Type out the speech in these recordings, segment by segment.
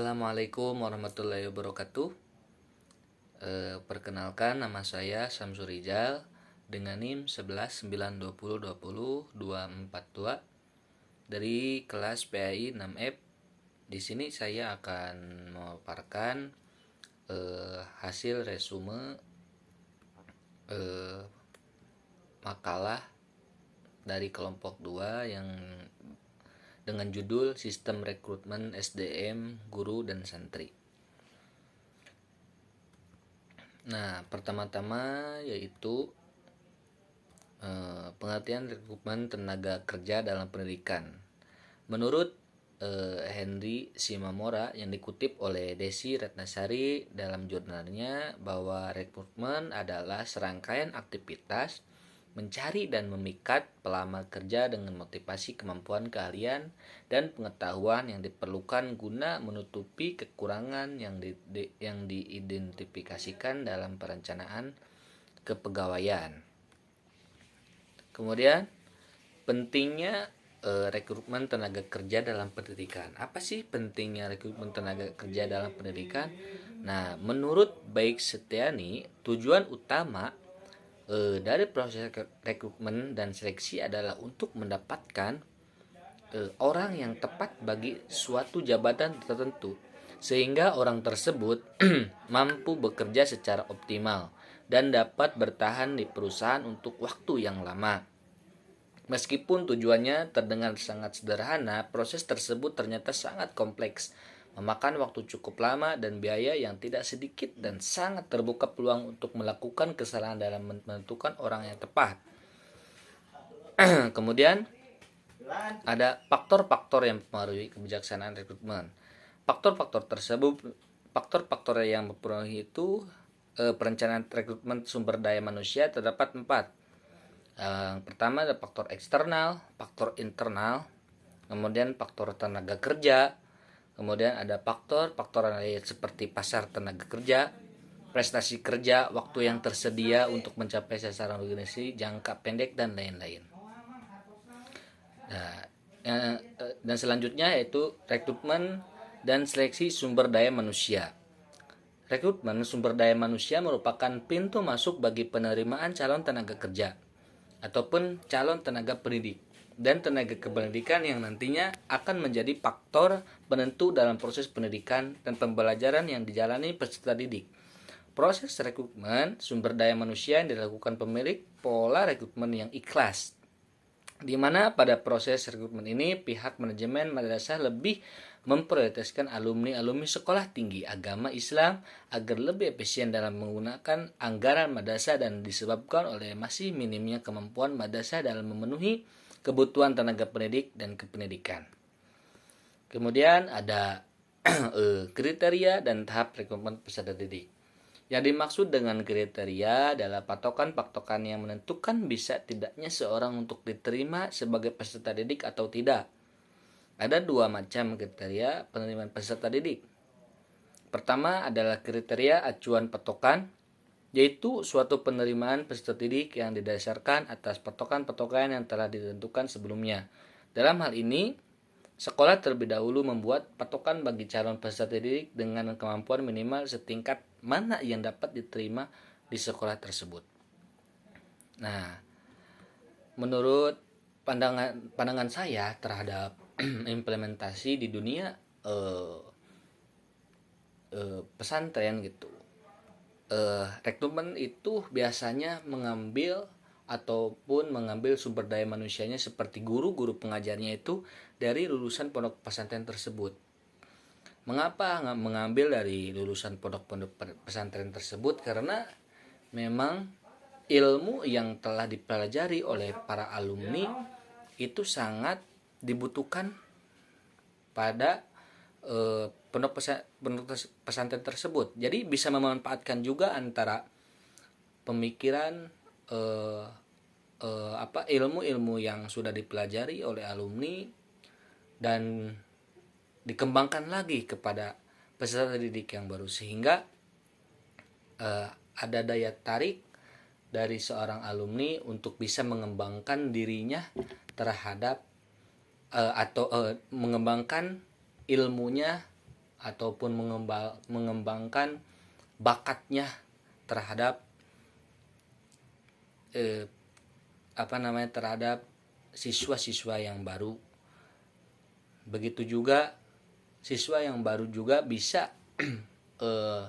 Assalamualaikum warahmatullahi wabarakatuh. Perkenalkan, nama saya Samsur Rizal dengan NIM 1192020242 dari kelas PAI 6F. Di sini saya akan memaparkan hasil resume makalah dari kelompok 2 yang dengan judul Sistem Rekrutmen SDM Guru dan Santri. Nah, pertama-tama yaitu pengertian rekrutmen tenaga kerja dalam pendidikan. Menurut Henry Simamora yang dikutip oleh Desi Ratnasari dalam jurnalnya, bahwa rekrutmen adalah serangkaian aktivitas mencari dan memikat pelamar kerja dengan motivasi kemampuan, keahlian, dan pengetahuan yang diperlukan guna menutupi kekurangan yang diidentifikasikan dalam perencanaan kepegawaian. Kemudian, pentingnya rekrutmen tenaga kerja dalam pendidikan. Apa sih pentingnya rekrutmen tenaga kerja dalam pendidikan? Nah, menurut Baik Setiani, tujuan utama dari proses rekrutmen dan seleksi adalah untuk mendapatkan orang yang tepat bagi suatu jabatan tertentu, sehingga orang tersebut mampu bekerja secara optimal dan dapat bertahan di perusahaan untuk waktu yang lama. Meskipun tujuannya terdengar sangat sederhana, proses tersebut ternyata sangat kompleks, memakan waktu cukup lama dan biaya yang tidak sedikit, dan sangat terbuka peluang untuk melakukan kesalahan dalam menentukan orang yang tepat. Kemudian ada faktor-faktor yang mempengaruhi kebijaksanaan rekrutmen. Faktor-faktor yang mempengaruhi itu perencanaan rekrutmen sumber daya manusia terdapat 4. Pertama ada faktor eksternal, faktor internal, kemudian faktor tenaga kerja, kemudian ada faktor lain seperti pasar tenaga kerja, prestasi kerja, waktu yang tersedia untuk mencapai sasaran organisasi jangka pendek, dan lain-lain. Nah, dan selanjutnya yaitu rekrutmen dan seleksi sumber daya manusia. Rekrutmen sumber daya manusia merupakan pintu masuk bagi penerimaan calon tenaga kerja ataupun calon tenaga pendidik dan tenaga kependidikan yang nantinya akan menjadi faktor penentu dalam proses pendidikan dan pembelajaran yang dijalani peserta didik. Proses rekrutmen sumber daya manusia yang dilakukan pemilik pola rekrutmen yang ikhlas, di mana pada proses rekrutmen ini pihak manajemen madrasah lebih memprioritaskan alumni sekolah tinggi agama Islam agar lebih efisien dalam menggunakan anggaran madrasah, dan disebabkan oleh masih minimnya kemampuan madrasah dalam memenuhi kebutuhan tenaga pendidik dan kependidikan. Kemudian ada kriteria dan tahap rekrutmen peserta didik. Yang dimaksud dengan kriteria adalah patokan-patokan yang menentukan bisa tidaknya seorang untuk diterima sebagai peserta didik atau tidak. Ada 2 macam kriteria penerimaan peserta didik. Pertama adalah kriteria acuan patokan, yaitu suatu penerimaan peserta didik yang didasarkan atas patokan-patokan yang telah ditentukan sebelumnya. Dalam hal ini, sekolah terlebih dahulu membuat patokan bagi calon peserta didik dengan kemampuan minimal setingkat mana yang dapat diterima di sekolah tersebut. Nah, menurut pandangan saya terhadap implementasi di dunia pesantren gitu, rekrutmen itu biasanya mengambil sumber daya manusianya seperti guru-guru pengajarnya itu dari lulusan pondok pesantren tersebut. Mengapa mengambil dari lulusan pondok-pondok pesantren tersebut? Karena memang ilmu yang telah dipelajari oleh para alumni itu sangat dibutuhkan pada pondok pesantren tersebut. Jadi bisa memanfaatkan juga antara pemikiran ilmu-ilmu yang sudah dipelajari oleh alumni dan dikembangkan lagi kepada peserta didik yang baru, sehingga ada daya tarik dari seorang alumni untuk bisa mengembangkan dirinya terhadap mengembangkan ilmunya ataupun mengembangkan bakatnya terhadap terhadap siswa-siswa yang baru. Begitu juga siswa yang baru juga bisa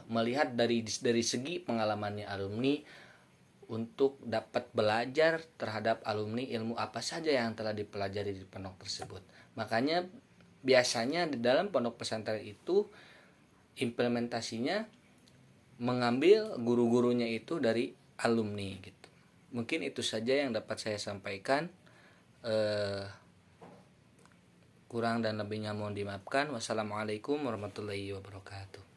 melihat dari segi pengalamannya alumni untuk dapat belajar terhadap alumni ilmu apa saja yang telah dipelajari di pondok tersebut. Makanya biasanya di dalam pondok pesantren itu implementasinya mengambil guru-gurunya itu dari alumni gitu. Mungkin itu saja yang dapat saya sampaikan. Kurang dan lebihnya mohon dimaafkan. Wassalamualaikum warahmatullahi wabarakatuh.